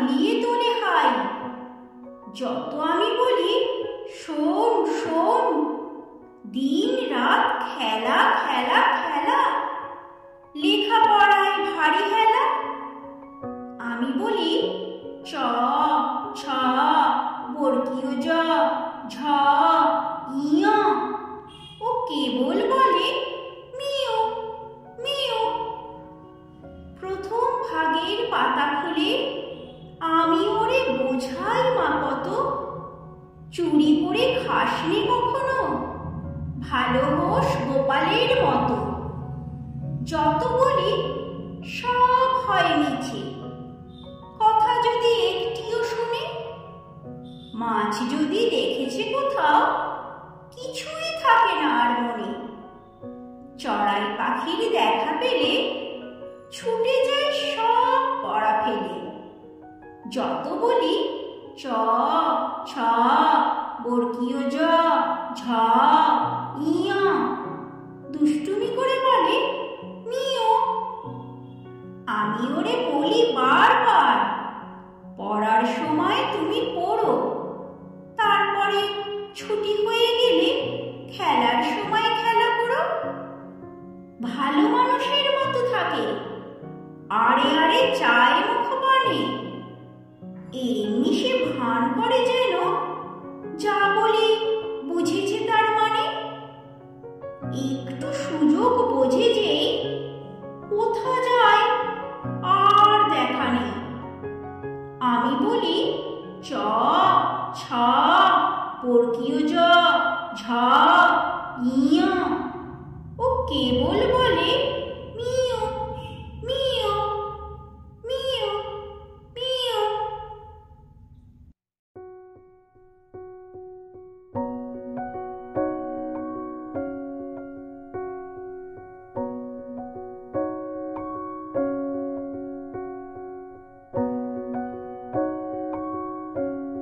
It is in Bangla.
দুলিয়ে তোলে হাই। যত আমি বলি শোন শোন, দিন রাত খেলা খেলা খেলা, লেখাপড়ায় ভারী হেলা। আমি বলি চ ছ বর্গীয় জ ঝ ইয়, ও কেবল বলে মিও মিও। প্রথম ভাগের পাতা খুলে আমি ওরে বোঝাই মা কত, চুরি করে খাসনি কখনো, ভালো হোস গোপালের মতো। যত বলি সব হয় মিছে, কথা যদি একটিও শুনে। মাছ যদি দেখেছে কোথাও, কিছুই থাকে না আর মনে। চড়াই পাখির দেখা পেলে ছুটে যায় সব পড়া ফেলে। যত বলি চ ছ বর্গীয় জ ঝ ইয়, দুষ্টুমি করে বলে মিও। আমি ওরে বলি বারবার, পড়ার সময় তুমি পড়ো, তারপরে ছুটি হয়ে গেলে খেলার সময় খেলা করো। ভালো মানুষের মতো থাকে, আরে আরে চায় মুখপানে। এমনি সে ভান করে যেন যা বলি বুঝেছে তার মানে। একটু সুযোগ বোঝে যে কোথা যায় আর দেখা নেই। আমি বলি চ ছ বর্গীয় জ ঝ ইয়, ও কেবল বলে